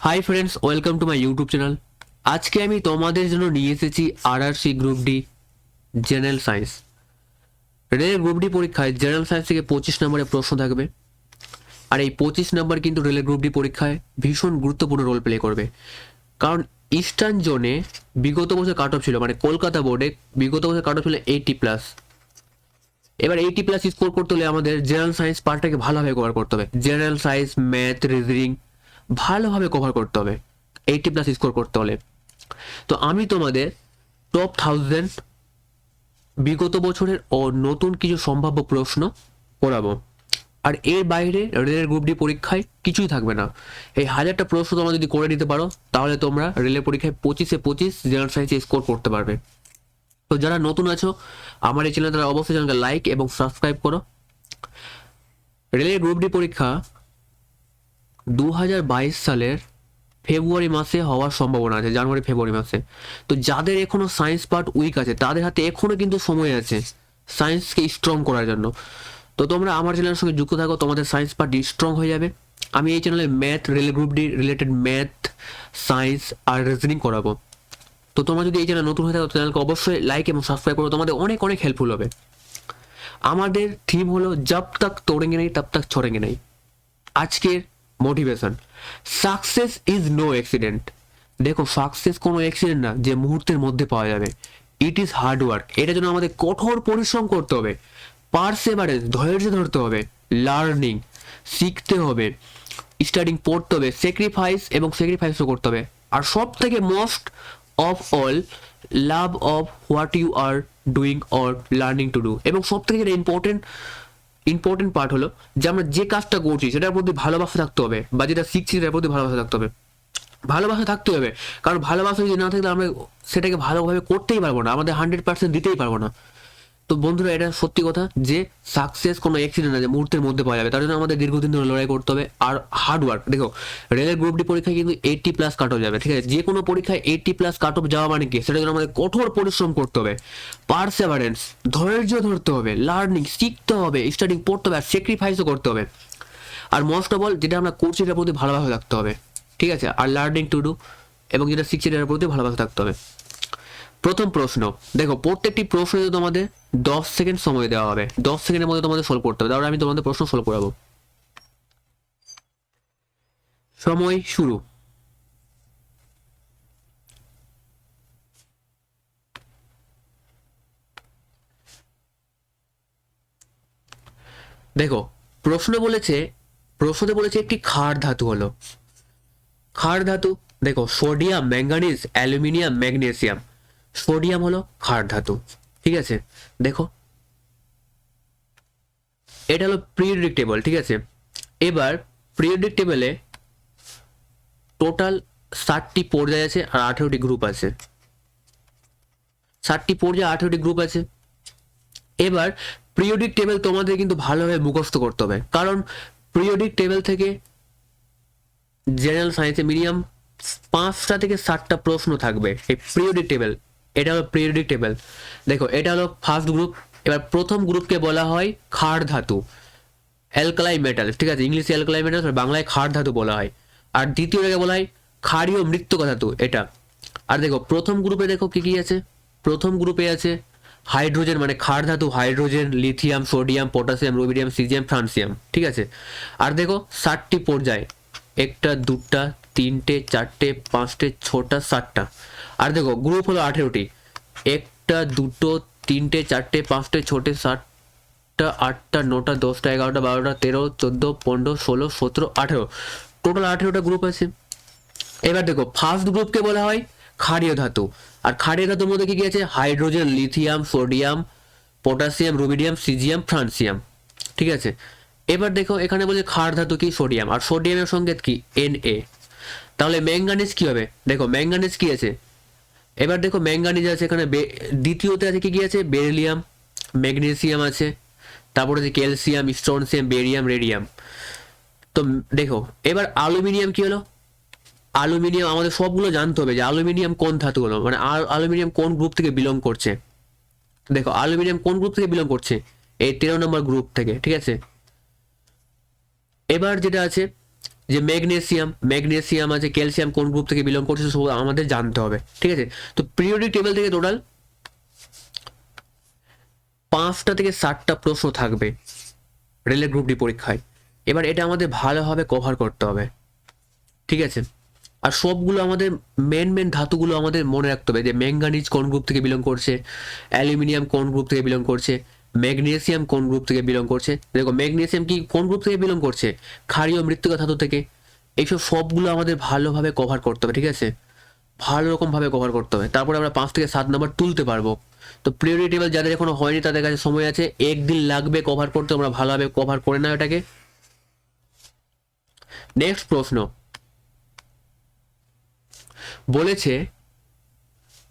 Hi friends, welcome to my YouTube channel. আজকে আমি তোমাদের জন্য নিয়ে এসেছি RRC group D general science. রেলের গ্রুপ ডি পরীক্ষায় জেনারেল সায়েন্স থেকে 25 নম্বরের প্রশ্ন থাকবে। আর এই 25 নম্বর কিন্তু রেলের গ্রুপ ডি পরীক্ষায় ভীষণ গুরুত্বপূর্ণ রোল প্লে করবে, কারণ ইস্টার্ন জোনে বিগত বছর কাট অফ ছিল, মানে কলকাতা বোর্ডে বিগত বছর কাট অফ ছিল 80+। এবার 80+ স্কোর করতে হলে আমাদের জেনারেল সায়েন্স পার্টটাকে ভালোভাবে কভার করতে হবে। জেনারেল সায়েন্স, ম্যাথ, রিজনিং ভালোভাবে কভার করতে হবে 80+ স্কোর করতে হলে। তো আমি তোমাদের টপ 1000 বিগত বছরের ও নতুন কিছু সম্ভাব্য প্রশ্ন করাবো। আর এর বাইরে রেলের গ্রুপ ডি পরীক্ষায় কিছুই থাকবে না। এই 1000টা প্রশ্ন তোমরা যদি করে নিতে পারো, তাহলে তোমরা রেলের পরীক্ষায় 25-এ 25 জেনারেল সায়েন্সে স্কোর করতে পারবে। তো যারা নতুন আছো আমার এই চ্যানেল, তারা অবশ্যই চ্যানেলকে লাইক এবং সাবস্ক্রাইব করো। রেলের গ্রুপ ডি পরীক্ষা 2022 সালের ফেব্রুয়ারি মাসে হওয়ার সম্ভাবনা আছে, জানুয়ারি ফেব্রুয়ারি মাসে। তো যাদের এখনো সায়েন্স পার্ট উইক আছে, তাদের হাতে এখনো কিন্তু সময় আছে সায়েন্সকে স্ট্রং করার জন্য। তো তোমরা আমার চ্যানেলের সঙ্গে যুক্ত থাকো, তোমাদের সায়েন্স পার্ট স্ট্রং হয়ে যাবে। আমি এই চ্যানেলে math, rail group D related math, science আর রিজনিং করাবো। তো তোমরা যদি এই চ্যানেল নতুন হয়ে থাকো, চ্যানেলকে অবশ্যই লাইক এবং সাবস্ক্রাইব করো, তোমাদের অনেক অনেক হেল্পফুল হবে। আমাদের থিম হলো জব তক তোড়েঙ্গে নেই তব তক ছড়েঙ্গে নেই। আজকের motivation, success is no accident. দেখো, সাকসেস কোনো অ্যাক্সিডেন্ট না যে মুহূর্তের মধ্যে পাওয়া যাবে। It is hard work. এটার জন্য আমাদের কঠোর পরিশ্রম করতে হবে, পারসেভারেন্স, ধৈর্য ধরতে হবে, লার্নিং শিখতে হবে, স্টাডিং পড়তে হবে, স্যাক্রিফাইসও করতে হবে। আর সব থেকে most of all, love of what you are doing or learning to do. এবং সব থেকে যেটা ইম্পর্টেন্ট পার্ট হলো যে আমরা যে কাজটা করছি সেটার প্রতি ভালোবাসা থাকতে হবে, বা যেটা শিখছি সেটার প্রতি ভালোবাসা থাকতে হবে। ভালোবাসা থাকতে হবে, কারণ ভালোবাসা যদি না থাকলে আমরা সেটাকে ভালোভাবে করতেই পারবো না, আমাদের 100% দিতেই পারবো না। তো বন্ধুরা, এটা সত্যি কথা যে সাকসেস কোনো অ্যাক্সিডেন্ট না যে মুহূর্তের মধ্যে পাওয়া যাবে। তার জন্য আমাদের দীর্ঘদিন ধরে লড়াই করতে হবে আর হার্ড ওয়ার্ক। দেখো, রেলের গ্রুপ ডি পরীক্ষায় কিন্তু 80+ কাট অফ যাবে, ঠিক আছে? যে কোনো পরীক্ষায় 80+ কাট অফ যাওয়া মানে কি, সেটার জন্য আমাদের কঠোর পরিশ্রম করতে হবে, পারসেভারেন্স, ধৈর্য ধরতে হবে, লার্নিং শিখতে হবে, স্টাডিং পড়তে হবে, আর স্যাক্রিফাইসও করতে হবে। আর মোস্ট অফ অল, যেটা আমরা করছি সেটার প্রতি ভালোবাসা থাকতে হবে, ঠিক আছে? আর লার্নিং টু ডু, এবং যেটা শিখছি সেটার প্রতি ভালোবাসা থাকতে হবে। প্রথম প্রশ্ন, দেখো প্রত্যেকটি প্রশ্নে তোমাদের 10 সেকেন্ড সময় দেওয়া হবে। 10 সেকেন্ডের মধ্যে তোমাদের সলভ করতে হবে। তাহলে আমি তোমাদের প্রশ্ন সলভ করাবো। সময় শুরু। দেখো, প্রশ্নে বলেছে একটি ক্ষার ধাতু হলো। ক্ষার ধাতু, দেখো sodium, manganese, aluminium, magnesium. Sodium হলো ক্ষার ধাতু, ঠিক আছে? দেখো, এটা হলো পিরিয়ডিক টেবল, ঠিক আছে? এবার পিরিয়ডিক টেবলে টোটাল 60টি পর্যায় আছে আর 18টি গ্রুপ আছে। 60টি পর্যায়ে 18টি গ্রুপ আছে। এবার পিরিয়ডিক টেবিল তোমাদের কিন্তু ভালোভাবে মুখস্থ করতে হবে, কারণ পিরিয়ডিক টেবিল থেকে জেনারেল সায়েন্সে মিনিমাম 5টা থেকে 7টা প্রশ্ন থাকবে। এই পিরিয়ডিক টেবিল, এটা হলো পিরিয়ডিক টেবিল। দেখো, এটা হলো ফার্স্ট গ্রুপ। এবার প্রথম গ্রুপকে বলা হয় ক্ষার ধাতু, অ্যালকালাই মেটাল, ঠিক আছে? ইংলিশে অ্যালকালাই মেটাল, বাংলায় ক্ষার ধাতু বলা হয়। আর দ্বিতীয়টাকে বলা হয় ক্ষারীয় মৃত্তিকা ধাতু, এটা। আর দেখো প্রথম গ্রুপে দেখো কি কি আছে। প্রথম গ্রুপে আছে হাইড্রোজেন, মানে ক্ষার ধাতু, hydrogen, lithium, sodium, potassium, rubidium, caesium, francium, ঠিক আছে? আর দেখো 60টি পর্যায়, একটা, দুটা, তিনটে, চারটে, পাঁচটে, ছটা, 7টা। আর দেখো গ্রুপ হলো 18টি, একটা, দুটো, তিনটে, চারটে, পাঁচটে, ছোটে, 7টা, 8টা, 9টা, 10টা, 11টা, 12টা, 13, 14, 15, 16, 17, 18। টোটাল 18টা গ্রুপ আছে। এবার দেখো ফার্স্ট গ্রুপকে বলা হয় ক্ষারীয় ধাতু। আর ক্ষারীয় ধাতুর মধ্যে কি কি আছে? Hydrogen, lithium, sodium, potassium, rubidium, caesium, francium, ঠিক আছে? এবার দেখো এখানে বলছে ক্ষার ধাতু কি? সোডিয়াম। আর সোডিয়ামের সংকেত কি? Na। তাহলে ম্যাঙ্গানিজ কি হবে? দেখো ম্যাঙ্গানিজ কি আছে? এবার দেখো ম্যাঙ্গানিজ আছে এখানে, দ্বিতীয়তে আছে কি কি আছে? বেরিলিয়াম, ম্যাগনেসিয়াম আছে, তারপরে আছে ক্যালসিয়াম, স্ট্রনসিয়াম, বেরিয়াম, রেডিয়াম। তো দেখো এবার অ্যালুমিনিয়াম কি হলো? অ্যালুমিনিয়াম আমাদের সবগুলো জানতে হবে যে অ্যালুমিনিয়াম কোন ধাতু হলো, মানে অ্যালুমিনিয়াম কোন গ্রুপ থেকে বিলং করছে। দেখো অ্যালুমিনিয়াম কোন গ্রুপ থেকে বিলং করছে? এই 13 নম্বর গ্রুপ থেকে, ঠিক আছে? এবার যেটা আছে যে ম্যাগনেসিয়াম আছে, ক্যালসিয়াম কোন গ্রুপ থেকে বিলং করছে সব আমাদের জানতে হবে, ঠিক আছে। তো পিরিয়ডিক টেবিল থেকে টোটাল 5টা থেকে 7টা প্রশ্ন থাকবে রেলের গ্রুপ ডি পরীক্ষায়। এবার এটা আমাদের ভালোভাবে কভার করতে হবে, ঠিক আছে। আর সবগুলো আমাদের মেন ধাতুগুলো আমাদের মনে রাখতে হবে, যে ম্যাঙ্গানিজ কোন গ্রুপ থেকে বিলং করছে, অ্যালুমিনিয়াম কোন গ্রুপ থেকে বিলং করছে, ম্যাগনেসিয়াম কোন গ্রুপ থেকে বিলং করছে। দেখো ম্যাগনেসিয়াম কি কোন গ্রুপ থেকে বিলং করছে, ক্ষারীয় মৃত্তিকা ধাতু থেকে। এইসব সবগুলো আমাদের ভালোভাবে কভার করতে হবে, ঠিক আছে, ভালো রকমভাবে কভার করতে হবে, তারপরে আমরা 5 থেকে 7 নাম্বার তুলতে পারবো। তো পিরিয়ডিক টেবিল যাদের এখনো হয়নি তাদের কাছে সময় আছে, একদিন লাগবে কভার করতে, আমরা ভালোভাবে কভার করে নাও এটাকে। নেক্সট প্রশ্ন বলেছে,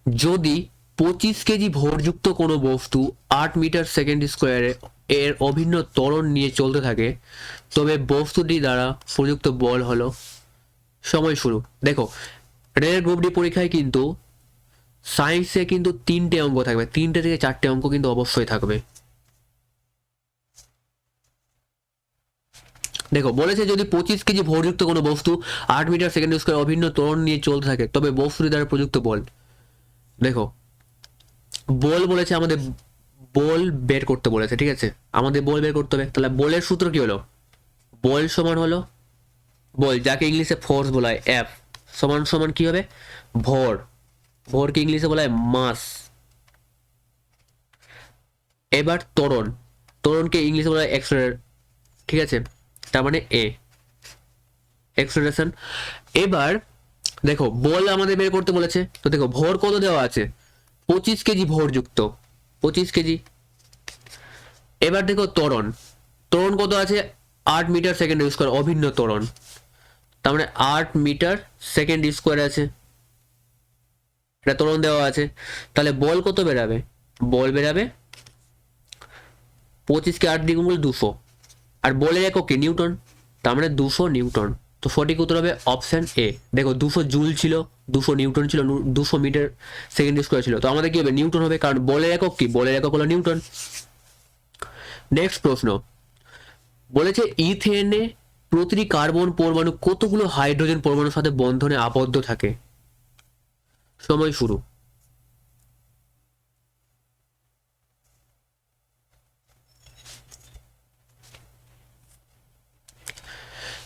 যদি 25 কেজি ভরযুক্ত কোনো বস্তু 8 মিটার সেকেন্ড স্কোয়ারে এর অভিন্ন ত্বরণ নিয়ে চলতে থাকে, তবে বস্তুটি দ্বারা প্রযুক্ত বল হলো। সময় শুরু। দেখো রেলের গ্রুপ ডি পরীক্ষায় কিন্তু সায়েন্সে কিন্তু 3টে অঙ্ক থাকবে, 3টে থেকে 4টে অঙ্ক কিন্তু অবশ্যই থাকবে। দেখো বলেছে, যদি 25 কেজি ভরযুক্ত কোনো বস্তু 8 মিটার সেকেন্ড স্কোয়ার অভিন্ন ত্বরণ নিয়ে চলতে থাকে, তবে বস্তুটি দ্বারা প্রযুক্ত বল। দেখো বল বলেছে, আমাদের বল বের করতে বলেছে, ঠিক আছে, আমাদের বল বের করতে হবে। তাহলে বলের সূত্র কি হলো, বল সমান হলো বল যাকে ইংলিশে ফোর্স বলা হয় এফ, সমান সমান কি হবে ভর, ভরকে ইংলিশে বলা হয় মাস। এবার ত্বরণ, ত্বরণকে ইংলিশে বলা হয় এক্সেলারেশন, ঠিক আছে, তার মানে এ এক্সেলারেশন। এবার দেখো বল আমাদের বের করতে বলেছে, তো দেখো ভর কত দেওয়া আছে, 25 কেজি ভরযুক্ত, 25 কেজি। এবার দেখো ত্বরণ, ত্বরণ কত আছে, 8 মিটার সেকেন্ড স্কোয়ার অভিন্ন ত্বরণ, তার মানে 8 মিটার সেকেন্ড স্কোয়ার আছে, এটা ত্বরণ দেওয়া আছে। তাহলে বল কত বেরাবে, বল বেরাবে 25কে 8 দিয়ে গুণ করলে 200, আর বলের একক কি নিউটন, তার মানে 200 নিউটন। তো সঠিক উত্তর হবে অপশন এ। দেখো 200 জুল ছিল, 200 নিউটন ছিল, 200 মিটার সেকেন্ড স্কোয়ার ছিল, তো আমাদের কি হবে নিউটন হবে, কারণ বলের একক কি, বলের একক হলো নিউটন। নেক্সট প্রশ্ন বলেছে, ইথেনে প্রতিটি কার্বন পরমাণু কতগুলো হাইড্রোজেন পরমাণুর সাথে বন্ধনে আবদ্ধ থাকে। সময় শুরু।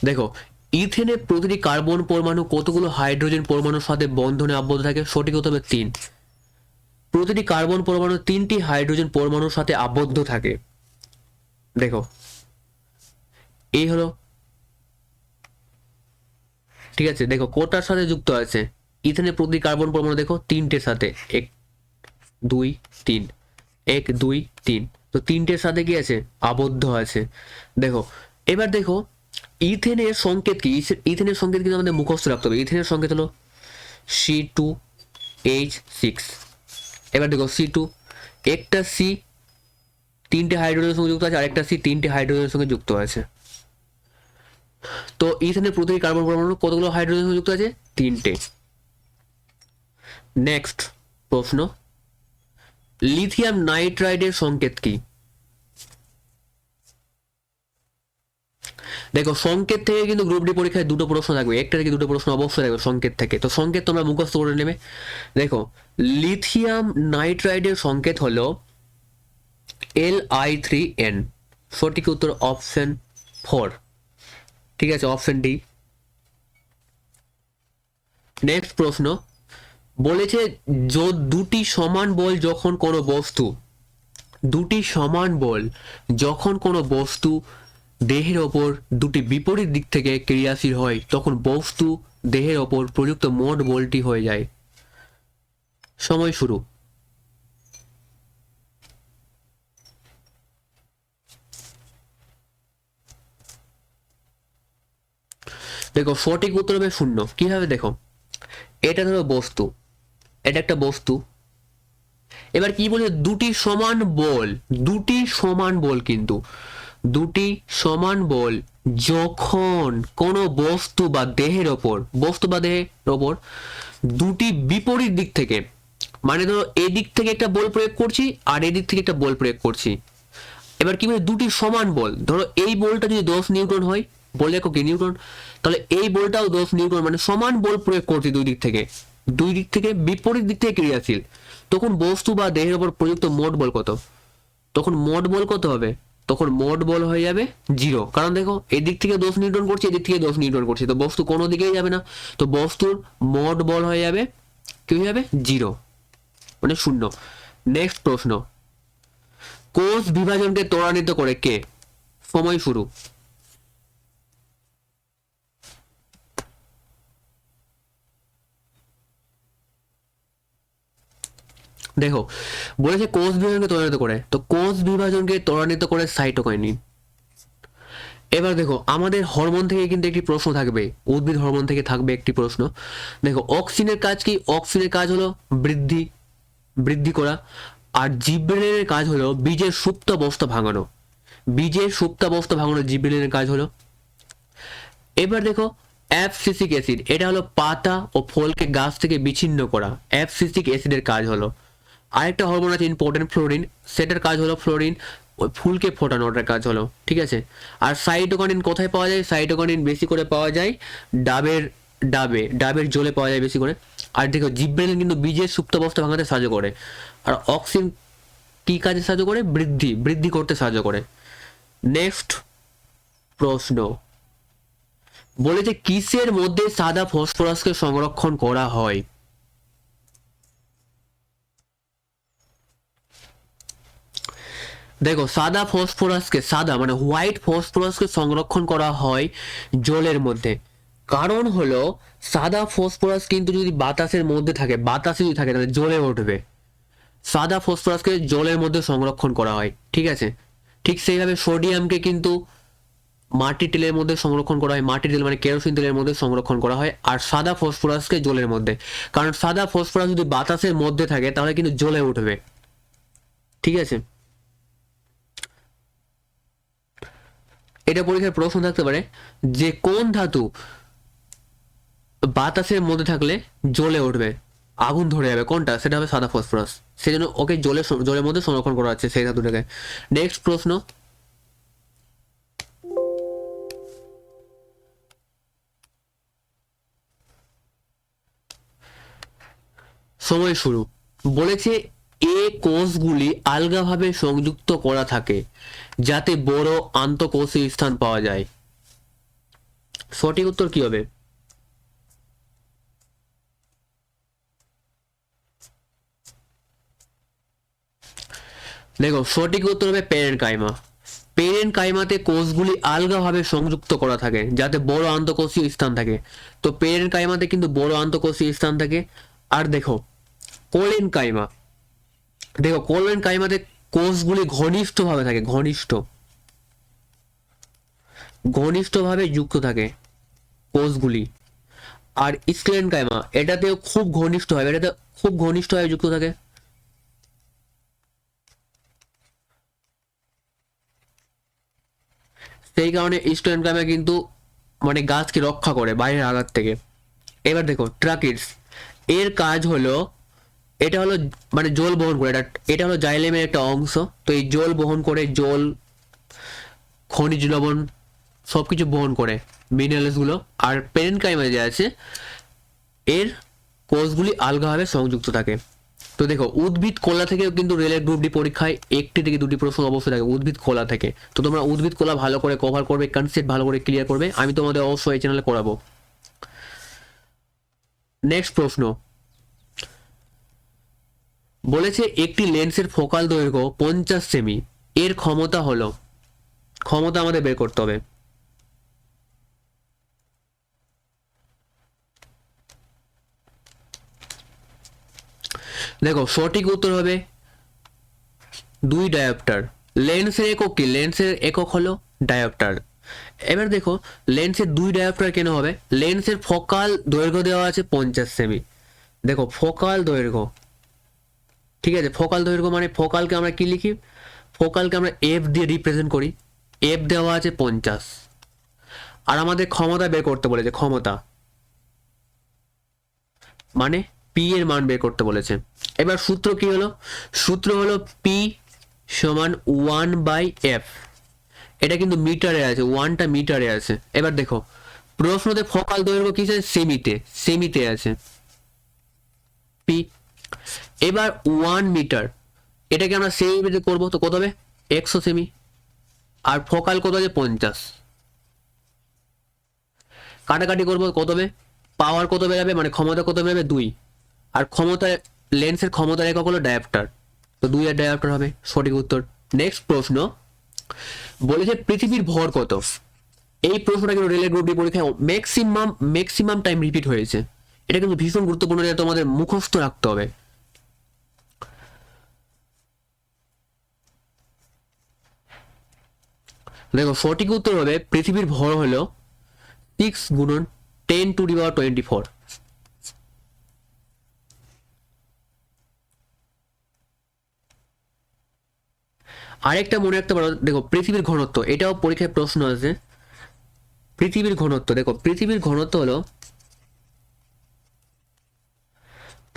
দেখো ইথেনে প্রতিটি কার্বন পরমাণু কতগুলো হাইড্রোজেন পরমাণুর সাথে বন্ধনে আবদ্ধ থাকে, সঠিক উত্তর হবে 3। প্রতিটি কার্বন পরমাণু 3টি হাইড্রোজেন পরমাণুর সাথে আবদ্ধ থাকে। দেখো এই হলো, ঠিক আছে, দেখো কোটার সাথে যুক্ত আছে, ইথেনে প্রতিটি কার্বন পরমাণু দেখো 3টের সাথে, 1 2 3, 1 2 3, তো 3টের সাথে কি আছে আবদ্ধ আছে। দেখো এবার দেখো ইথেনের সংকেত কি, ইথেনের সংকেত কিন্তু আমাদের মুখস্থ রাখতে হবে। ইথেনের সংকেত হলো C2H6। এবার দেখো C2, একটা C 3টে হাইড্রোজেনের সঙ্গে যুক্ত আছে, আরেকটা C 3টে হাইড্রোজেনের সঙ্গে যুক্ত আছে। তো ইথেনের প্রতিটি কার্বন পরমাণু কতগুলো হাইড্রোজেনের সঙ্গে যুক্ত আছে, 3টে। নেক্সট প্রশ্ন, লিথিয়াম নাইট্রাইডের সংকেত কি। দেখো সংকেত থেকে কিন্তু গ্রুপ ডি পরীক্ষায় 2টো প্রশ্ন থাকবে, একটা থেকে 2টো প্রশ্ন অবশ্যই থাকবে সংকেত থেকে, তো সংকেত তোমরা মুখস্থ করে নেবে। দেখো লিথিয়াম নাইট্রাইডের সংকেত হলো Li3n, সঠিক উত্তর অপশন 4, ঠিক আছে, অপশন ডি। নেক্সট প্রশ্ন বলেছে, দুটি সমান বল যখন কোনো বস্তু, দুটি সমান বল যখন কোনো বস্তু দেহের ওপর দুটি বিপরীত দিক থেকে ক্রিয়াশীল হয়, তখন বস্তু দেহের ওপর প্রযুক্ত মোট বলটি হয়ে যায়। সময় শুরু। দেখো সঠিক উত্তর হবে 0। কিভাবে দেখো, এটা ধরো বস্তু, এটা একটা বস্তু। এবার কি বলে, দুটি সমান বল, দুটি সমান বল, কিন্তু দুটি সমান বল যখন কোনো বস্তু বা দেহের ওপর, বস্তু বা দেহের ওপর দুটি বিপরীত দিক থেকে, মানে ধরো এদিক থেকে একটা বল প্রয়োগ করছি আর এদিক থেকে একটা বল প্রয়োগ করছি। এবার কি বলে, দুটি সমান বল, ধরো এই বলটা যদি 10 নিউটন হয়, বল একক কি নিউটন, তাহলে এই বলটাও 10 নিউটন, মানে সমান বল প্রয়োগ করছে দুই দিক থেকে বিপরীত দিক থেকে ক্রিয়াশীল। তখন বস্তু বা দেহের উপর প্রযুক্ত মোট বল কত? তখন মোট বল কত হবে? তখন মোট বল হয়ে যাবে 0, কারণ দেখো এদিক থেকে 10 নিউটন করছে, এদিক থেকে 10 নিউটন করছে, তো বস্তু কোনো দিকেই যাবে না, তো বস্তুর মোট বল হয়ে যাবে কি হয়ে যাবে 0, মানে 0। নেক্সট প্রশ্ন, কোষ বিভাজনকে ত্বরান্বিত করে কে? সময় শুরু। দেখো বলেছে কোষ বিভাজনকে ত্বরান্বিত করে, তো কোষ বিভাজনকে ত্বরান্বিত করে সাইটোকাইনিন। এবার দেখো আমাদের হরমোন থেকে কিন্তু একটি প্রশ্ন থাকবে, উদ্ভিদ হরমোন থেকে থাকবে একটি প্রশ্ন। দেখো অক্সিনের কাজ কি? অক্সিনের কাজ হলো বৃদ্ধি করা, আর জিবরেলিনের কাজ হলো বীজের সুপ্তাবস্থা ভাঙানো। জিবরেলিনের কাজ হলো। এবার দেখো অ্যাবসিসিক অ্যাসিড, এটা হলো পাতা ও ফলকে গাছ থেকে বিচ্ছিন্ন করা, অ্যাবসিসিক অ্যাসিডের কাজ হলো। আরেকটা হরমোন আছে ইম্পর্টেন্ট, ফ্লোরিন, সেটার কাজ হলো ফ্লোরিন, ওই ফুলকে ফোটানো, ওটার কাজ হলো, ঠিক আছে। আর সাইটোকাইনিন কোথায় পাওয়া যায়? সাইটোকাইনিন বেশি করে পাওয়া যায় ডাবের জলে পাওয়া যায় বেশি করে। আর দেখো জিবরেলিন কিন্তু বীজের সুপ্তাবস্থা ভাঙাতে সাহায্য করে, আর অক্সিন কি কাজে সাহায্য করে? বৃদ্ধি করতে সাহায্য করে। নেক্সট প্রশ্ন, বলেছে কিসের মধ্যে সাদা ফসফরাসকে সংরক্ষণ করা হয়? দেখো সাদা মানে হোয়াইট ফসফরাসকে সংরক্ষণ করা হয় জলের মধ্যে। কারণ হলো সাদা ফসফরাস কিন্তু যদি বাতাসে যদি থাকে তাহলে জ্বলে উঠবে। সাদা ফসফরাসকে জলের মধ্যে সংরক্ষণ করা হয়, ঠিক আছে। ঠিক সেইভাবে সোডিয়ামকে কিন্তু মাটির তেলের মধ্যে সংরক্ষণ করা হয়, মাটির তেল মানে কেরোসিন তেলের মধ্যে সংরক্ষণ করা হয়, আর সাদা ফসফরাসকে জলের মধ্যে। কারণ সাদা ফসফরাস যদি বাতাসের মধ্যে থাকে তাহলে কিন্তু জ্বলে উঠবে, ঠিক আছে। এটা পরীক্ষার প্রশ্ন থাকতে পারে যে কোন ধাতু বাতাসের মধ্যে থাকলে জ্বলে উঠবে, আগুন ধরে যাবে, কোনটা? সেটা হবে সাদা ফসফরাস। সেই জন্য ওকে জলের মধ্যে সংরক্ষণ করা হচ্ছে সেই ধাতুটাকে। নেক্সট প্রশ্ন, সময় শুরু। বলেছে এ কোষগুলি আলগাভাবে সংযুক্ত করা থাকে যাতে বড় আন্তঃকোষীয় স্থান পাওয়া যায়। সঠিক উত্তর কি হবে? দেখো সঠিক উত্তর হবে পেরেনকাইমা। পেরেনকাইমাতে কোষগুলি আলগাভাবে সংযুক্ত করা থাকে যাতে বড় আন্তঃকোষীয় স্থান থাকে, তো পেরেনকাইমাতে কিন্তু বড় আন্তঃকোষীয় স্থান থাকে। আর দেখো কোলেনকাইমাতে কোষগুলি ঘনিষ্ঠভাবে থাকে, ঘনিষ্ঠভাবে যুক্ত থাকে কোষগুলি। আর স্ক্লেনকাইমা এটাতেও খুব ঘনিষ্ঠভাবে যুক্ত থাকে। সেই কারণে স্ক্লেনকাইমা কিন্তু মানে গাছকে রক্ষা করে বাইরের আঘাত থেকে। এবার দেখো ট্রাকিডস, এর কাজ হলো এটা হলো মানে জল বহন করে, এটা হলো জাইলেমের একটা অংশ, তো এই জল বহন করে, জল, খনিজ লবণ সবকিছু বহন করে, মিনারেলস গুলো। আর পেরেনকাইমা যে আছে এর কোষগুলি আলগাভাবে সংযুক্ত থাকে। তো দেখো উদ্ভিদ কলা থেকেও কিন্তু রেলের গ্রুপ ডি পরীক্ষায় 1 থেকে 2টি প্রশ্ন অবশ্যই থাকে উদ্ভিদ কলা থেকে। তো তোমরা উদ্ভিদ কলা ভালো করে কভার করবে, কনসেপ্ট ভালো করে ক্লিয়ার করবে, আমি তোমাদের অবশ্যই এই চ্যানেলে করাবো। নেক্সট প্রশ্ন, বলেছে একটি লেন্সের ফোকাল দৈর্ঘ্য 50 সেমি, এর ক্ষমতা আমাদের বের করতে হবে। দেখো সঠিক উত্তর হবে 2 ডায়োপ্টার। লেন্সের একক কি? লেন্সের একক হলো ডায়োপ্টার। এবার দেখো লেন্সের 2 ডায়োপ্টার কেন হবে? লেন্সের ফোকাল দৈর্ঘ্য দেওয়া আছে 50 সেমি। দেখো ফোকাল দৈর্ঘ্য, ঠিক আছে, ফোকাল দৈর্ঘ্য মানে ফোকালকে আমরা কি লিখি? ফোকালকে আমরা এফ দিয়ে রিপ্রেজেন্ট করি, এফ দেওয়া আছে 50। আর আমাদের ক্ষমতা বের করতে বলেছে, ক্ষমতা মানে পি এর মান বের করতে বলেছে। এবার সূত্র কি হলো? সূত্র হলো পি সমান 1/f। এটা কিন্তু মিটারে আছে, 1টা মিটারে আছে। এবার দেখো প্রশ্নতে ফোকাল দৈর্ঘ্য কিসে, সেমিতে আছে পি। এবার 1 মিটার, এটাকে আমরা সেমিতে করবো, তো কত হবে 100 সেমি। আর ফোকাল কত আছে 50, কাটাকাটি করবো কত হবে, পাওয়ার কত বেরাবে মানে ক্ষমতা কত বেরাবে 2। আর ক্ষমতা, লেন্সের ক্ষমতার একক হলো ডায়াপ্টার, তো 2 এর ডায়াপ্টার হবে সঠিক উত্তর। নেক্সট প্রশ্ন বলেছে পৃথিবীর ভর কত। এই প্রশ্নটা কিন্তু রেলের গ্রুপ ডি পরীক্ষায় ম্যাক্সিমাম টাইম রিপিট হয়েছে। এটা কিন্তু ভীষণ গুরুত্বপূর্ণ, যেটা তোমাদের মুখস্থ রাখতে হবে। দেখো সঠিক উত্তর হবে পৃথিবীর ভর হলো 6 গুণন 10⁻²৪। আরেকটা মনে রাখতে পারো, দেখো পৃথিবীর ঘনত্ব, এটাও পরীক্ষায় প্রশ্ন আছে। পৃথিবীর ঘনত্ব, দেখো পৃথিবীর ঘনত্ব হলো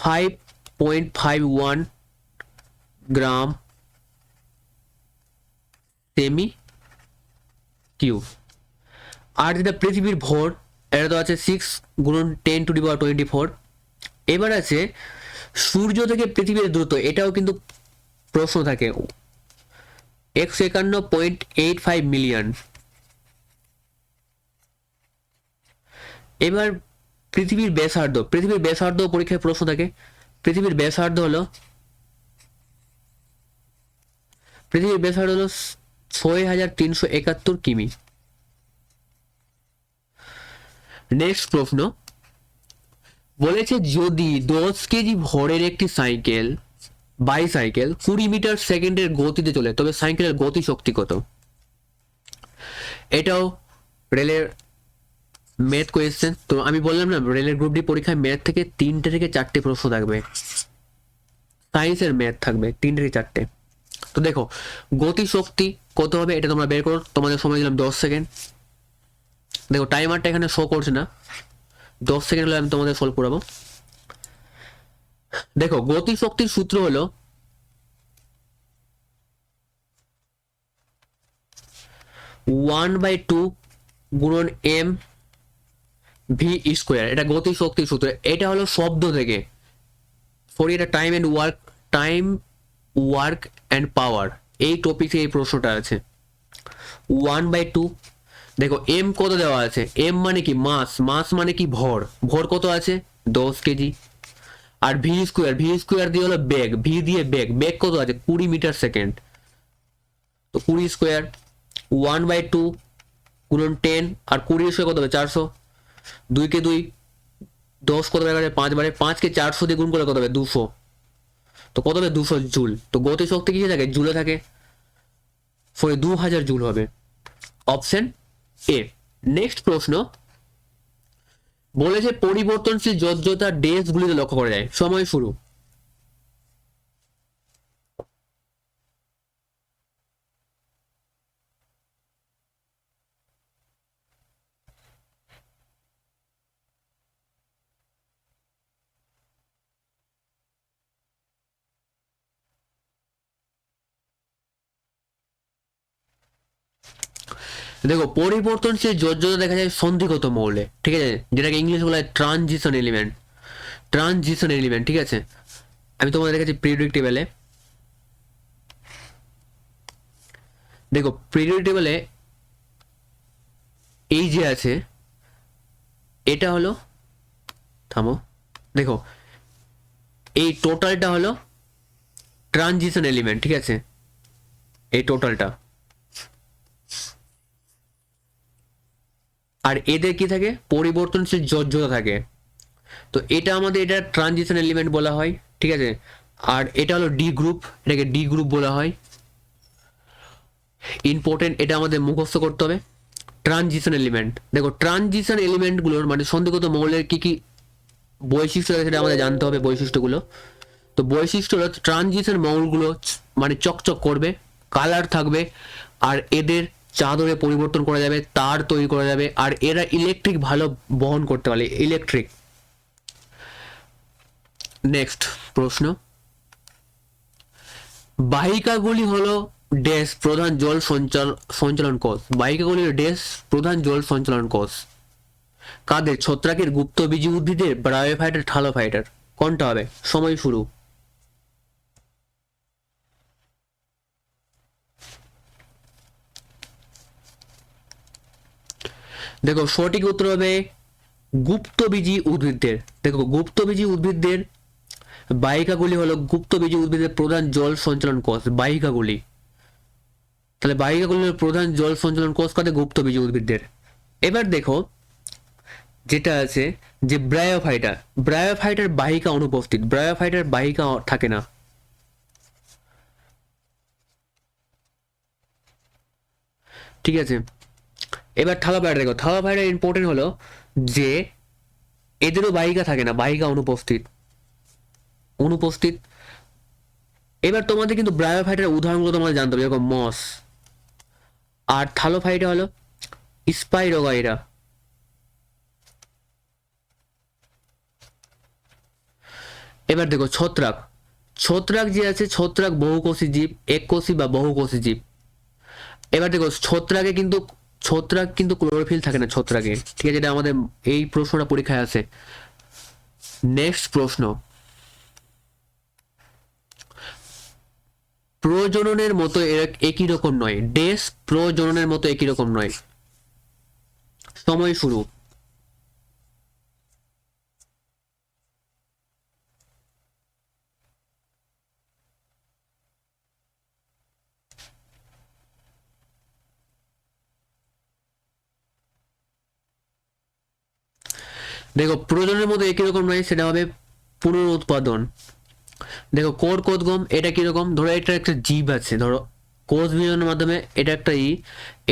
5.51 গ্রাম সেমি কিউব। আর যেটা পৃথিবীর ভর, এটা তো আছে 6 গুণন 10⁻²৪। এবার আছে সূর্য থেকে পৃথিবীর দূরত্ব, এটাও কিন্তু প্রশ্ন থাকে, 151.85 মিলিয়ন। এবার পৃথিবীর ব্যাসার্ধ পরীক্ষায় প্রশ্ন থাকে। পৃথিবীর ব্যাসার্ধ হলো 6371 কিমি। নেক্সট প্রশ্ন বলেছে যদি 10 কেজি ভরের একটি বাইসাইকেল 20 মিটার সেকেন্ডের গতিতে চলে, তবে সাইকেলের গতি শক্তি কত। এটাও রেলের ম্যাথ কোয়েশ্চেন। তো আমি বললাম না, রেলের গ্রুপ ডি পরীক্ষায় ম্যাথ থেকে 3টে থেকে 4টে প্রশ্ন থাকবে, সায়েন্সের ম্যাথ থাকবে 3টে থেকে 4টে। তো দেখো গতি শক্তি কত হবে, এটা তোমরা বের করো, তোমাদের সময় দিলাম 10 সেকেন্ড। দেখো টাইমারটা এখানে শো করছে না, 10 সেকেন্ড হলে আমি তোমাদের সলভ করাবো। দেখো গতি শক্তির সূত্র হলো 1/2 গুণন m ভি স্কোয়ার, এটা গতি শক্তির সূত্র। এটা হলো শব্দ থেকে, সরি এটা টাইম ওয়ার্ক অ্যান্ড পাওয়ার, এই টপিকে এই প্রশ্নটা আছে। 1/2, দেখো এম কত দেওয়া আছে, এম মানে কি মাস মানে কি ভর কত আছে 10 কেজি। আর ভি স্কোয়ার দিয়ে হলো বেগ, বেগ কত আছে 20 মিটার সেকেন্ড, তো 20 স্কোয়ার 1/2 গুণন 10, আর 20 স্কোয়ার কত হবে 400, 2 কে 2 10 কত হবে 5 বারে, 5কে 400 দিয়ে গুণ করলে কত হবে 200, তো কত হবে 200 জুল। তো গতি শক্তি কিসে থাকে, জুলে থাকে, ফলে 2000 জুল হবে, অপশন এ। নেক্সট প্রশ্ন বলেছে পরিবর্তনশীল যোজ্যতা ডেসগুলিতে লক্ষ্য করা যায়, সময় শুরু। দেখো পরিবর্তনশীল যোজ্যতা দেখা যায় সন্ধিগত মৌলে, ঠিক আছে, যেটাকে ইংলিশ বলা হয় ট্রানজিশন এলিমেন্ট, ঠিক আছে। আমি তোমাদের দেখাচ্ছি পিরিয়ডিক টেবিলে, দেখো পিরিয়ডিক টেবিলে এই যে আছে, এটা হলো, থামো, দেখো এই টোটালটা হলো ট্রানজিশন এলিমেন্ট, ঠিক আছে, এই টোটালটা। আর এদের কি থাকে, পরিবর্তনশীল যোজ্যতা থাকে, তো এটা আমাদের এটা ট্রানজিশন এলিমেন্ট বলা হয়, ঠিক আছে। আর এটা হলো ডি গ্রুপ, এটাকে ডি গ্রুপ বলা হয়, ইম্পর্টেন্ট, এটা আমাদের মুখস্থ করতে হবে। ট্রানজিশন এলিমেন্ট, দেখো ট্রানজিশন এলিমেন্টগুলোর মানে সন্ধিগত মৌলের কি কি বৈশিষ্ট্য আছে সেটা আমাদের জানতে হবে, বৈশিষ্ট্যগুলো। তো বৈশিষ্ট্য হলো ট্রানজিশন মৌলগুলো মানে চকচক করবে, কালার থাকবে, আর এদের চাদরে পরিবর্তন করা যাবে, তার তৈরি করা যাবে, আর এরা ইলেকট্রিক ভালো বহন করতে পারে, ইলেকট্রিক। নেক্সট প্রশ্ন, বাহিকাগুলি হলো ড্যাশ প্রধান জল সঞ্চালন কোষ, বাহিকাগুলির ড্যাশ প্রধান জল সঞ্চালন কোষ কাদের? ছত্রাকের, গুপ্তবীজী উদ্ভিদের, ব্রায়োফাইটার, থালোফাইটার। কোনটা হবে? সময় শুরু। দেখো সঠিক উত্তর হবে গুপ্তবীজী উদ্ভিদদের। দেখো গুপ্তবীজী উদ্ভিদদের বাহিকাগুলি হলো গুপ্তবীজী উদ্ভিদের প্রধান জল সঞ্চালন কোষ, বাহিকাগুলি। তাহলে বাহিকাগুলির প্রধান জল সঞ্চালন কোষ কাদের? গুপ্তবীজী উদ্ভিদদের। এবার দেখো যেটা আছে যে ব্রায়োফাইটার, ব্রায়োফাইটার বাহিকা অনুপস্থিত, ব্রায়োফাইটার বাহিকা থাকে না। ঠিক আছে, এবার থালাফাইটার দেখো, থালাফাইটার ইম্পর্টেন্ট হলো যে এদেরও বাহিকা থাকে না, বাহিকা অনুপস্থিত, অনুপস্থিত। এবার তোমাদের কিন্তু ব্রায়োফাইটার উদাহরণগুলো তোমাদের জানতে হবে, যেরকম মস। আর থালোফাইটা হলো স্পাইরোগাইরা। এবার দেখো ছত্রাক, ছত্রাক যে আছে, ছত্রাক বহুকোষী জীব, এককোষী বা বহুকোষী জীব। এবার দেখো ছত্রাক কিন্তু ক্লোরোফিল থাকে না ছত্রাকে, ঠিক আছে? এটা আমাদের এই প্রশ্নটা পরীক্ষায় আছে। নেক্সট প্রশ্ন, প্রজননের মতো একই রকম নয়, ড্যাশ প্রজননের মতো একই রকম নয়। সময় শুরু। দেখো প্রজননের মতো একই রকম নয়, সেটা হবে পুনরুৎপাদন। দেখো কোষগম, এটা কিরকম? ধরো এটা একটা জীব আছে, ধরো কোষ বিভাজনের মাধ্যমে এটা একটা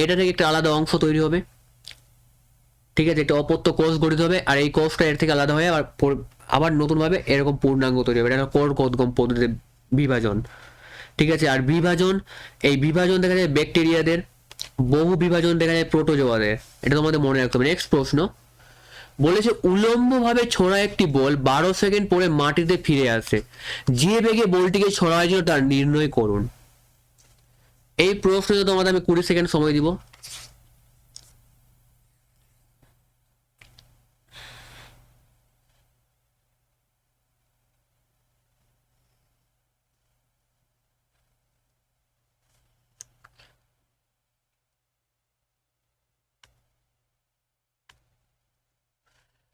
এটা থেকে একটা আলাদা অংশ তৈরি হবে, ঠিক আছে? একটা অপত্য কোষ গঠিত হবে, আর এই কোষটা এর থেকে আলাদা হয়ে আবার নতুনভাবে এরকম পূর্ণাঙ্গ তৈরি হবে। এটা কোষগম পদ্ধতিতে বিভাজন, ঠিক আছে? আর বিভাজন, এই বিভাজন দেখা যায় ব্যাকটেরিয়াদের, বহু বিভাজন দেখা যায় প্রোটোজোয়াদের। এটা তোমাদের মনে রাখতে হবে। নেক্সট প্রশ্ন বলেছে উলম্বভাবে ছোড়া একটি বল 12 সেকেন্ড পরে মাটিতে ফিরে আসে, যে বেগে বলটিকে ছোড়া হয়েছিল তার নির্ণয় করুন। এই প্রশ্নে তোমাদের আমি 20 সেকেন্ড সময় দিব।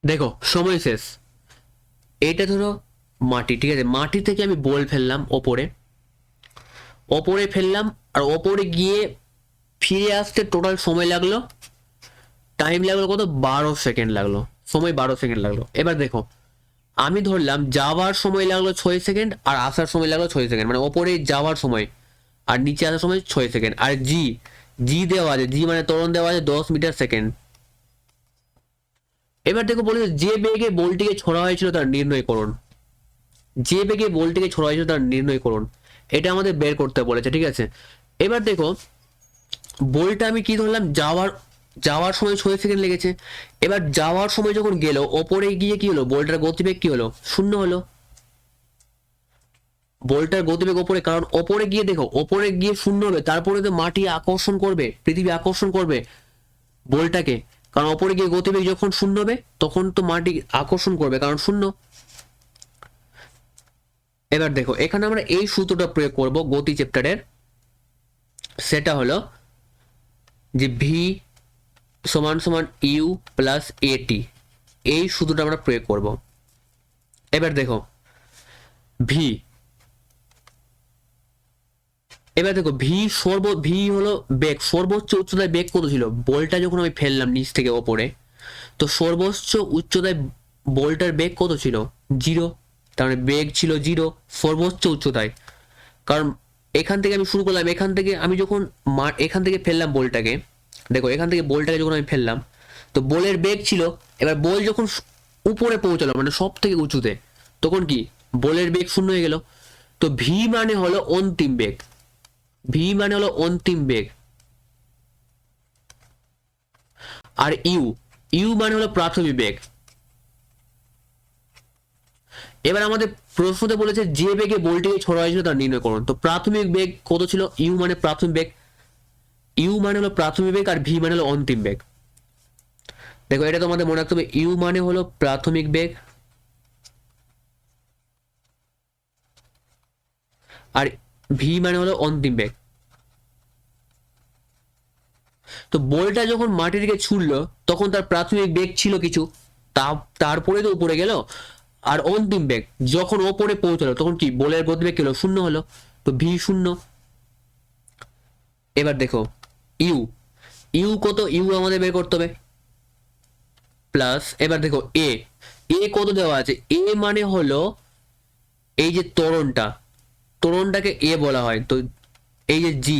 দেখো সময় শেষ। এটা ধরো মাটি, ঠিক আছে? মাটি থেকে আমি বল ফেললাম ওপরে, ওপরে ফেললাম, আর ওপরে গিয়ে ফিরে আসতে টোটাল সময় লাগলো, টাইম লাগলো কত? 12 সেকেন্ড লাগলো, সময় 12 সেকেন্ড লাগলো। এবার দেখো আমি ধরলাম যাওয়ার সময় লাগলো 6 সেকেন্ড, আর আসার সময় লাগলো 6 সেকেন্ড, মানে ওপরে যাওয়ার সময় আর নিচে আসার সময় 6 সেকেন্ড। আর জি, জি দেওয়া আছে, জি মানে ত্বরণ দেওয়া আছে 10 মিটার/সেকেন্ড। এবার দেখো বলেছে যে বেগে বলটিকে ছোড়া হয়েছিল তার নির্ণয় করুন, যে বেগে বলটিকে ছোড়া হয়েছিল তার নির্ণয় করুন, এটা আমাদের বের করতে বলেছে, ঠিক আছে? এবার দেখো বলটা আমি কি ধরলাম, যাওয়ার যাওয়ার সময় 6 সেকেন্ড লেগেছে। এবার যাওয়ার সময় যখন গেল ওপরে গিয়ে কি হলো, বলটার গতিবেগ কি হলো? 0 হলো। বলটার গতিবেগ ওপরে, কারণ ওপরে গিয়ে দেখো, ওপরে গিয়ে 0 হবে, তারপরে তো মাটি আকর্ষণ করবে, পৃথিবী আকর্ষণ করবে বলটাকে, কারণ ওপরে গিয়ে গতিবেগ যখন 0 হবে তখন তো মাটি আকর্ষণ করবে, কারণ 0। এবার দেখো এখানে আমরা এই সূত্রটা প্রয়োগ করব গতি চ্যাপ্টারের, সেটা হলো যে ভি সমান সমান ইউ প্লাস এটি, এই সূত্রটা আমরা প্রয়োগ করব। এবার দেখো ভি, এবার দেখো ভি হলো বেগ, সর্বোচ্চ উচ্চতায় বেগ কত ছিল? বলটা যখন আমি ফেললাম নিচ থেকে ওপরে, তো সর্বোচ্চ উচ্চতায় বলটার বেগ কত ছিল? 0। তার মানে বেগ ছিল 0 সর্বোচ্চ উচ্চতায়। কারণ এখান থেকে আমি শুরু করলাম, এখান থেকে আমি যখন এখান থেকে ফেললাম বলটাকে, দেখো এখান থেকে বলটাকে যখন আমি ফেললাম, তো বলের বেগ ছিল, এবার বল যখন উপরে পৌঁছালো মানে সব থেকে উঁচুতে, তখন কি বলের বেগ 0 হয়ে গেল। তো ভি মানে হলো অন্তিম বেগ, ভি মানে হলো অন্তিম বেগ। আর ইউ, ইউ মানে হলো প্রাথমিক বেগ, এবার আমাদের প্রশ্নতে বলেছে যে বেগে বলটিকে ছোড়া হয়েছিল তার নির্ণয় করুন। তো প্রাথমিক বেগ কত ছিল? ইউ মানে প্রাথমিক বেগ, ইউ মানে হলো প্রাথমিক বেগ আর ভি মানে হলো অন্তিম বেগ। দেখো এটা তোমাদের মনে রাখতে হবে, ইউ মানে হলো প্রাথমিক বেগ আর ভি মানে হলো অন্তিম বেগ। তো বলটা যখন মাটির দিকে ছুড়লো তখন তার প্রাথমিক বেগ ছিল কিছু, তারপরে তো উপরে গেল। আর অন্তিম বেগ যখন ওপরে পৌঁছালো তখন কি বলের গতিবেগ হলো শূন্য হলো, তো ভি শূন্য। এবার দেখো ইউ, ইউ কত? ইউ আমাদের বের করতে হবে প্লাস, এবার দেখো এ, এ কত দেওয়া আছে? এ মানে হলো এই যে ত্বরণটা, ত্বরণটাকে এ বলা হয়। তো এই যে জি,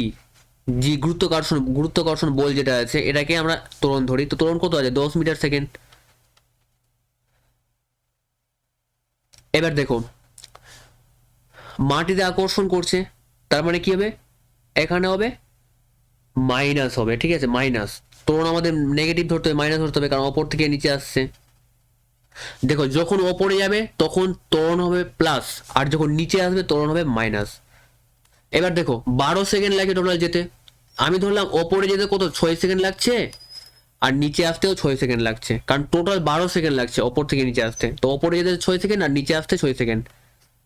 জি গুরুত্বাকর্ষণ, গুরুত্বাকর্ষণ বল যেটা আছে এটাকে আমরা ত্বরণ ধরি। তো ত্বরণ কত আছে? 10 মিটার সেকেন্ড। এবার দেখো মাটিতে আকর্ষণ করছে, তার মানে কি হবে? এখানে হবে মাইনাস হবে, ঠিক আছে মাইনাস। ত্বরণ আমাদের নেগেটিভ ধরতে হবে, মাইনাস ধরতে হবে, কারণ ওপর থেকে নিচে আসছে। দেখো যখন ওপরে যাবে তখন ত্বরণ হবে প্লাস, আর যখন নিচে আসবে ত্বরণ হবে মাইনাস। এবার দেখো 12 সেকেন্ড লাগে টোটাল যেতে। আমি ধরলাম ওপরে যেতে কত 6 সেকেন্ড লাগছে, আর নিচে আসতেও 6 সেকেন্ড লাগছে, কারণ টোটাল 12 সেকেন্ড লাগছে ওপর থেকে নিচে আসতে। তো ওপরে যেতে 6 সেকেন্ড আর নিচে আসতে 6 সেকেন্ড,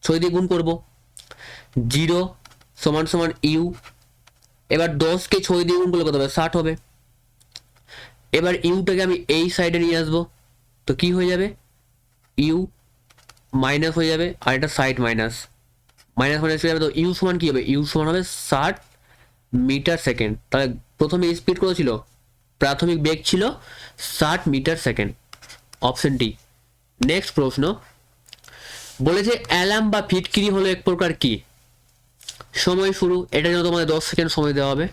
6 দিয়ে গুণ করবো। 0 সমান সমান ইউ। এবার 10কে 6 দিয়ে গুণ করলে কত হবে? 60 হবে। এবার ইউটাকে আমি এই সাইডে নিয়ে আসবো, তো কি হয়ে যাবে? ইউ মাইনাস হয়ে যাবে, আর এটা সাইড মাইনাস, মাইনাস মাইনাস হয়ে যাবে। তো ইউ সমান কি হবে? ইউ সমান হবে 60 মিটার সেকেন্ড। তাহলে প্রথমে স্পিড কত ছিল? প্রাথমিক বেগ ছিল 60 meter second, option D. Next প্রশ্ন বলেছে অ্যালার্ম বা ফিটকিরি হলো এক প্রকার কি? সময় শুরু, এটার জন্য তোমাদের 10 সেকেন্ড সময় দেওয়া হবে।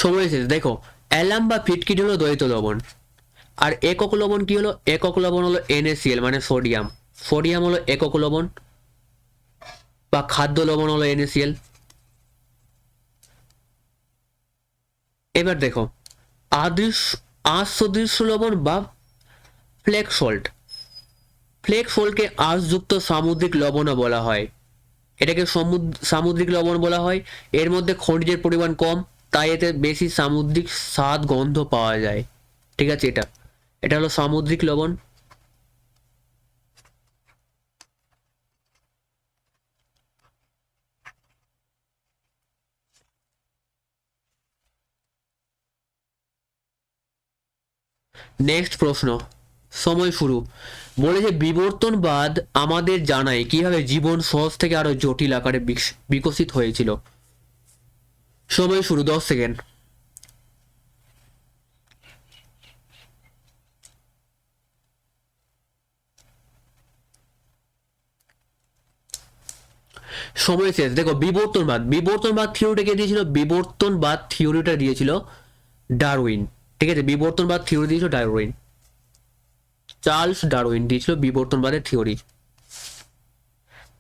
সময় শেষ। দেখো অ্যালার্ম বা ফিটকিরি হলো দ্বৈত লবণ, আর একক লবণ কি হলো? একক লবণ হলো NaCl মানে সোডিয়াম, সোডিয়াম হলো একক লবণ, বা খাদ্য লবণ হলো NaCl। এবার দেখো আঁশ সদৃশ্য লবণ বা ফ্লেক সল্ট, ফ্লেক সল্টকে আঁশযুক্ত সামুদ্রিক লবণও বলা হয়। এটাকে সামুদ্রিক লবণ বলা হয়। এর মধ্যে খনিজের পরিমাণ কম, তাই এতে বেশি সামুদ্রিক স্বাদ গন্ধ পাওয়া যায়। ঠিক আছে, এটা এটা হলো সামুদ্রিক লবণ। নেক্সট প্রশ্ন, সময় শুরু বলেছে বিবর্তনবাদ আমাদের জানায় কিভাবে জীবন সহজ থেকে আরো জটিল আকারে বিকশিত হয়েছিল। সময় শুরু 10 সেকেন্ড। সময় শেষ। দেখো বিবর্তনবাদ, বিবর্তনবাদ থিওরিটাকে দিয়েছিল, বিবর্তনবাদ থিওরিটা দিয়েছিল ডারউইন। ঠিক আছে, বিবর্তনবাদ থিওরি দিয়েছিল ডারউইন, চার্লস ডারউইন দিয়েছিল বিবর্তনবাদের থিওরি।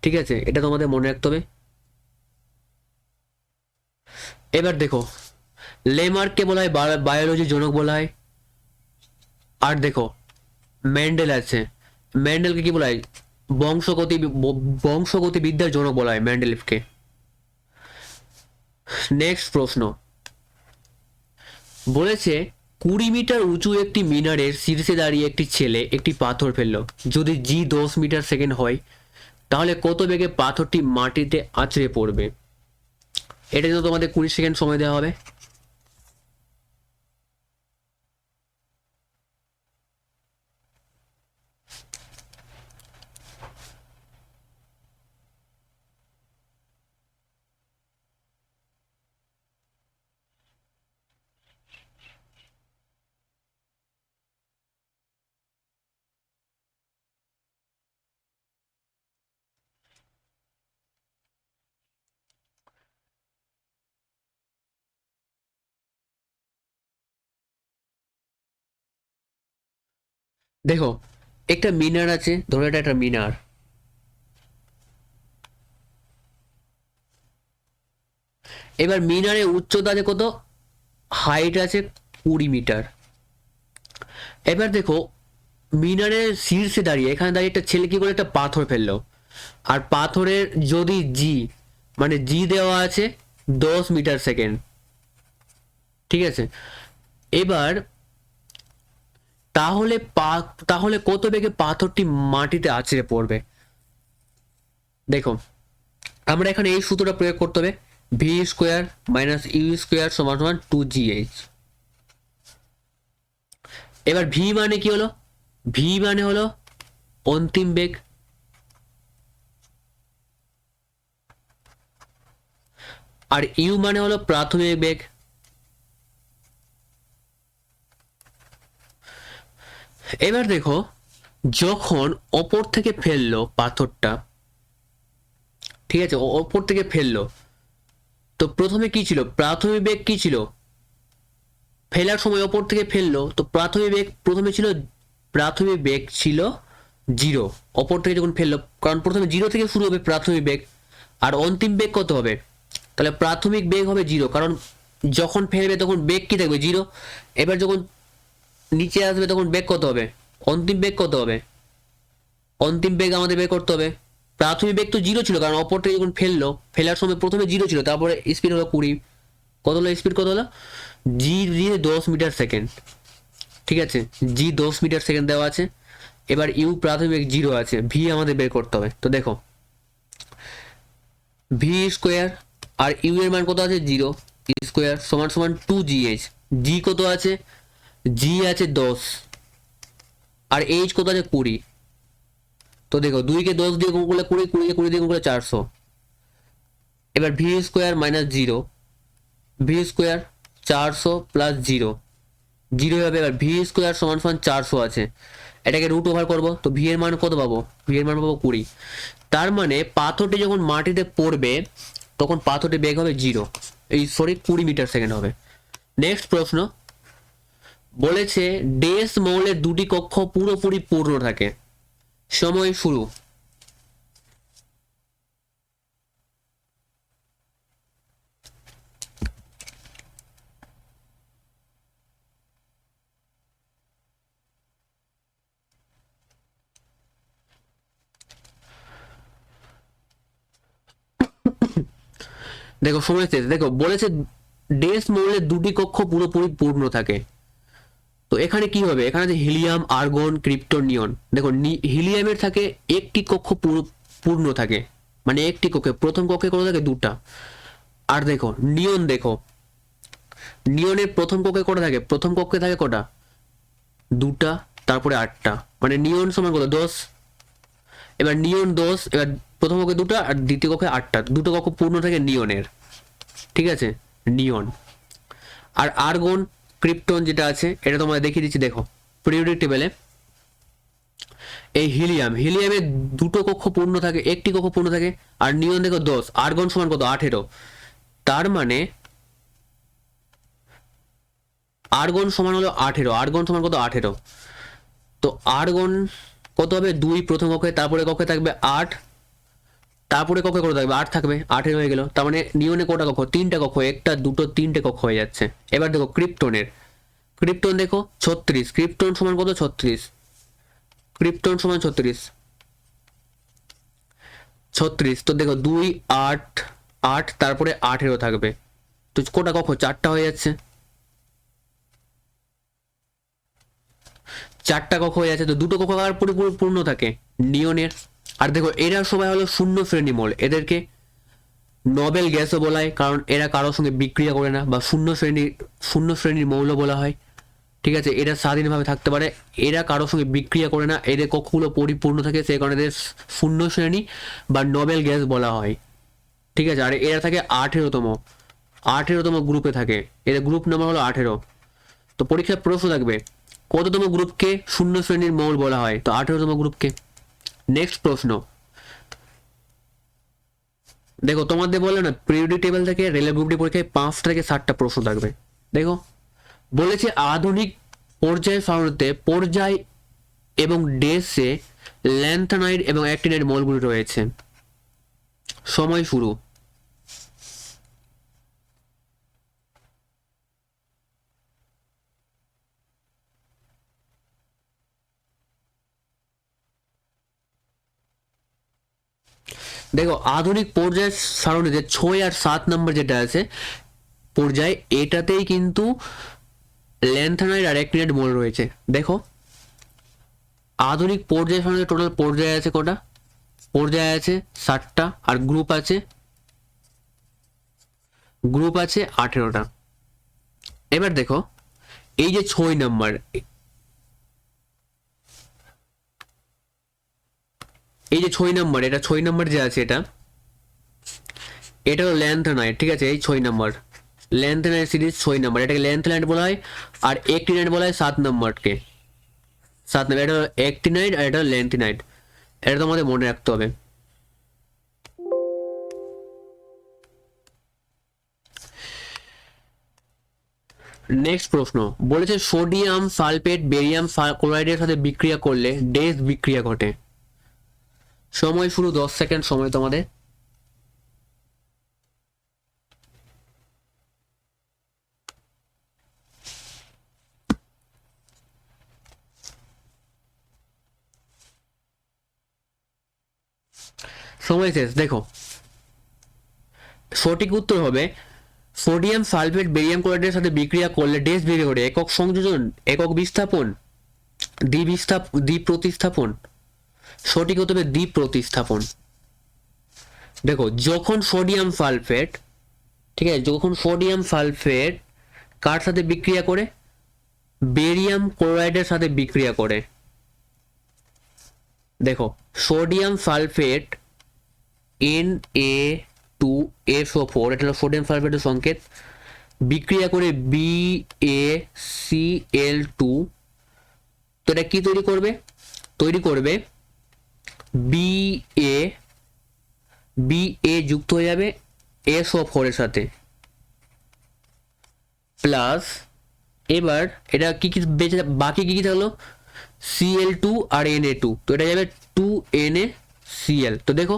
ঠিক আছে, এটা তোমাদের মনে রাখতে হবে। এবার দেখো লেমার্ককে বলা হয় বায়োলজির জনক বলা হয়। আর দেখো ম্যান্ডেল আছে, ম্যান্ডেলকে কি বলা হয়? বংশগতি বংশগতিবিদ্যার জনক বলা হয় ম্যান্ডেলিফকে। নেক্সট প্রশ্ন বলেছে 20 মিটার উঁচু একটি মিনারের শীর্ষে দাঁড়িয়ে একটি ছেলে একটি পাথর ফেললো। যদি জি 10 মিটার সেকেন্ড হয় তাহলে কত বেগে পাথরটি মাটিতে আছড়ে পড়বে? এটা জন্য তোমাদের 20 সেকেন্ড সময় দেওয়া হবে। দেখো একটা মিনার আছে, ধরো এটা একটা মিনার। এবার মিনারের উচ্চতা আছে কত, হাইট আছে 20 মিটার। এবার দেখো মিনারের শীর্ষে দাঁড়িয়ে, এখানে দাঁড়িয়ে একটা ছেলে কি করে একটা পাথর ফেললো, আর পাথরের যদি জি মানে জি দেওয়া আছে 10 মিটার সেকেন্ড, ঠিক আছে। এবার তাহলে কত বেগে পাথরটি মাটিতে আছড়ে পড়বে। দেখো আমরা এখানে এই সূত্রটা প্রয়োগ করতে হবে, V square minus U square সমান সমান 2gh। এবার ভি মানে কি হলো, ভি মানে হলো অন্তিম বেগ, আর ইউ মানে হলো প্রাথমিক বেগ। এবার দেখো যখন ওপর থেকে ফেললো পাথরটা, ঠিক আছে, ওপর থেকে ফেললো, তো প্রথমে কি ছিল, প্রাথমিক বেগ কি ছিল, ফেলার সময় ওপর থেকে ফেললো, তো প্রাথমিক বেগ ছিল 0। ওপর থেকে যখন ফেললো, কারণ প্রথমে 0 থেকে শুরু হবে প্রাথমিক বেগ, আর অন্তিম বেগ কত হবে, তাহলে প্রাথমিক বেগ হবে 0, কারণ যখন ফেলবে তখন বেগ কি থাকবে 0। এবার যখন নিচে আসবে তখন বেগ কত হবে, অন্তিম বেগ কত হবে, অন্তিম বেগ আমাদের বের করতে হবে। প্রাথমিক বেগ তো 0 ছিল, কারণ অপর থেকে যখন ফেলার সময় প্রথমে 0 ছিল, তারপরে স্পিড হলো 20, কত হলো স্পিড, কত হলো জি দিয়ে 10 মিটার সেকেন্ড, ঠিক আছে, জি 10 মিটার সেকেন্ড দেওয়া আছে। এবার ইউ প্রাথমিক 0 আছে, ভি আমাদের বের করতে হবে। তো দেখো ভি স্কোয়ার আর ইউ এর মান কত আছে 0 স্কোয়ার সমান সমান 2gh। জি কত আছে, জি আছে 10 আর এইচ কত আছে 20। তো দেখো 2 কে 10 দিয়ে গুণ করলে 20, 20 কে 20 দিয়ে গুণ করলে 400। এবার V square minus 0, V square 400 plus 0, 0 হবে। এবার ভি স্কোয়ার সমান সমান 400 আছে, এটাকে রুট ওভার করবো, তো ভি এর মান কত পাবো, ভি এর মান পাবো 20। তার মানে পাথরটি যখন মাটিতে পড়বে তখন পাথরটি বেগ হবে 0, 20 মিটার সেকেন্ড হবে। নেক্সট প্রশ্ন বলেছে ডেস মৌলের দুটি কক্ষ পুরোপুরি পূর্ণ থাকে, সময় শুরু। দেখো সময় শেষ। দেখো বলেছে ডেস মৌলের দুটি কক্ষ পুরোপুরি পূর্ণ থাকে, তো এখানে কি হবে, এখানে যে হিলিয়াম, আর্গন, ক্রিপ্টন, নিয়ন। দেখো হিলিয়ামের থাকে একটি কক্ষ পূর্ণ থাকে, মানে একটি কক্ষে, প্রথম কক্ষে কত থাকে 2টা। আর দেখো নিয়ন, দেখো নিয়নের প্রথম কক্ষে কটা থাকে, প্রথম কক্ষে থাকে কটা 2টা, তারপরে 8টা, মানে নিয়ন সমান কত 10। এবার নিয়ন 10, এবার প্রথম কক্ষে 2টা আর দ্বিতীয় কক্ষে 8টা, 2টো কক্ষ পূর্ণ থাকে নিয়নের, ঠিক আছে, নিয়ন। আর আর্গন, ক্রিপ্টন যেটা আছে এটা তোমাদের দেখিয়ে দিচ্ছি। দেখো পিরিয়ডিক টেবিলে এই হিলিয়ামের 2টো কক্ষ পূর্ণ থাকে, একটি কক্ষ পূর্ণ থাকে, আর নিয়ন দেখো 10, আর্গন সমান কত 18। তার মানে আর্গন সমান হলো 18, আর্গন সমান কত 18। তো আর্গন কত হবে 2 প্রথম কক্ষে, তারপরে কক্ষে থাকবে 8, তারপরে কক্ষে কত থাকবে 8 থাকবে, 18 হয়ে গেল। তার মানে নিয়নে কটা কক্ষ, 3টা কক্ষ, 1টা 2টো 3টে কক্ষ হয়ে যাচ্ছে। এবার দেখো ক্রিপ্টন দেখো 36, ক্রিপ্টন সমান কত 36, ক্রিপ্টন সমান 36, তো দেখো 2 8 8 তারপরে 18 থাকবে, তো কটা কক্ষ 4টা হয়ে যাচ্ছে, 4টা কক্ষ হয়ে যাচ্ছে। তো 2টো কক্ষ আর পুরোপুরি পূর্ণ থাকে নিয়নের। আর দেখো এরা সবাই হলো শূন্য শ্রেণী মৌল, এদেরকে নোবেল গ্যাসও বলা হয়, কারণ এরা কারোর সঙ্গে বিক্রিয়া করে না, বা শূন্য শ্রেণীর মৌল বলা হয়, ঠিক আছে। এরা স্বাধীনভাবে থাকতে পারে, এরা কারোর সঙ্গে বিক্রিয়া করে না, এদের কক্ষগুলো পরিপূর্ণ থাকে, সেই কারণে এদের শূন্য শ্রেণী বা নোবেল গ্যাস বলা হয়, ঠিক আছে। আর এরা থাকে 18তম গ্রুপে থাকে, এদের গ্রুপ নাম্বার হলো 18। তো পরীক্ষায় প্রশ্ন থাকবে কততম গ্রুপকে শূন্য শ্রেণীর মৌল বলা হয়, তো 18তম গ্রুপকে। নেক্সট প্রশ্ন দেখো তোমাদের বললো না পিরিয়ডিক টেবিল থেকে রেলের গ্রুপটি পরীক্ষায় 5 থেকে 7টা প্রশ্ন থাকবে। দেখো বলেছে আধুনিক পর্যায় সারণীতে পর্যায় এবং ডেসে ল্যান্থানাইড এবং অ্যাক্টিনাইড মৌলগুলি রয়েছে, সময় শুরু। দেখো আধুনিক পর্যায় সারণীতে 6 আর 7 নম্বর যেটা আছে পর্যায়, এটাতেই কিন্তু ল্যান্থানাইড আর অ্যাক্টিনাইড মৌল রয়েছে। দেখো আধুনিক পর্যায় সারণীতে টোটাল পর্যায় আছে কটা? পর্যায় আছে 7টা, আর গ্রুপ আছে 18টা। এবার দেখো এই যে 6 নম্বর, এই যে 6 নম্বর, এটা 6 নম্বর যে আছে এটা হলো ল্যান্থানাইড, ঠিক আছে? এই 6 নম্বর ল্যান্থানাইড সিরিজ 6 নম্বর, এটাকে ল্যান্থানাইড বলা হয়। আর অ্যাক্টিনাইড বলা হয় 7 নম্বরকে। 7 নম্বর এটা হলো অ্যাক্টিনাইড আর এটা হলো ল্যান্থানাইড, এটা তোমাদের মনে রাখতে হবে। নেক্সট প্রশ্ন বলেছে সোডিয়াম সালফেট বেরিয়াম ক্লোরাইডের সাথে বিক্রিয়া করলে ডেস বিক্রিয়া ঘটে। সময় শুরু, 10 সেকেন্ড সময় তোমাদের। সময় শেষ। দেখো সঠিক উত্তর হবে সোডিয়াম সালফেট বেরিয়াম ক্লোরাইডের সাথে বিক্রিয়া করলে ডেস বিক্রিয়া ঘটে। একক সংযোজন, একক বিস্থাপন, দ্বি প্রতিস্থাপন। সঠিক হতে হবে দ্বি প্রতিস্থাপন। দেখো যখন সোডিয়াম সালফেট, ঠিক আছে, যখন সোডিয়াম সালফেট কার সাথে বিক্রিয়া করে? বেরিয়াম ক্লোরাইডের সাথে বিক্রিয়া করে। দেখো সোডিয়াম সালফেট Na2SO4, এটা হলো সোডিয়াম সালফেটের সংকেত, বিক্রিয়া করে BaCl2। তো এটা কি তৈরি করবে? তৈরি করবে Ba যুক্ত হয়ে যাবে SO4 এর সাথে প্লাস, এবার এটা কি কি বেঁচে, বাকি কি কি থাকলো? Cl2 আর Na2, তো এটা যাবে 2NaCl। তো দেখো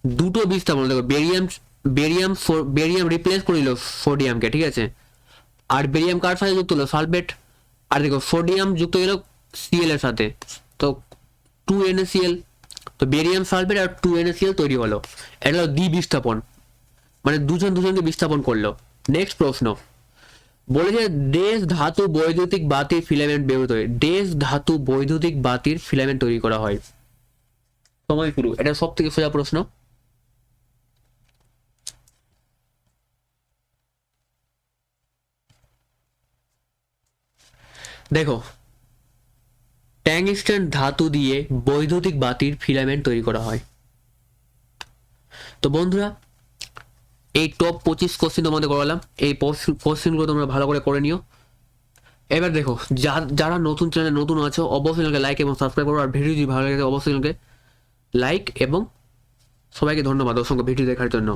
দুটো বিস্তাপন, দেখো বেরিয়াম রিপ্লেস করে দিল সোডিয়ামকে, ঠিক আছে, আর বেরিয়াম কার সাথে যুক্ত হলো? সালফেট। আর দেখো সোডিয়াম যুক্ত হলো Cl এর সাথে, তো 2NaCl, তো বেরিয়াম সালফেট আর 2NaCl তৈরি হলো। এটা হলো দ্বি বিস্তাপন, মানে দুজনকে বিস্তাপন করলো। নেক্সট প্রশ্ন বলেছে ডেস ধাতু বৈদ্যুতিক বাতির ফিলামেন্ট ব্যবহৃত হয়। ডেস ধাতু বৈদ্যুতিক বাতির ফিলামেন্ট তৈরি করা হয়। সময় শুরু। এটা সব থেকে সোজা প্রশ্ন। দেখো ট্যাংস্টেন ধাতু দিয়ে বৈদ্যুতিক বাতির ফিলামেন্ট তৈরি করা হয়। তো বন্ধুরা এই টপ 25 কোশ্চেন তোমাদের করালাম, এই কোশ্চেনগুলো তোমরা ভালো করে করে নিও। এবার দেখো যারা নতুন চ্যানেলে নতুন আছো অবশ্যই চ্যানেলকে লাইক এবং সাবস্ক্রাইব করো, আর ভিডিও যদি ভালো লাগে অবশ্যই চ্যানেলকে লাইক, এবং সবাইকে ধন্যবাদ অসংখ্য ভিডিও দেখার জন্য।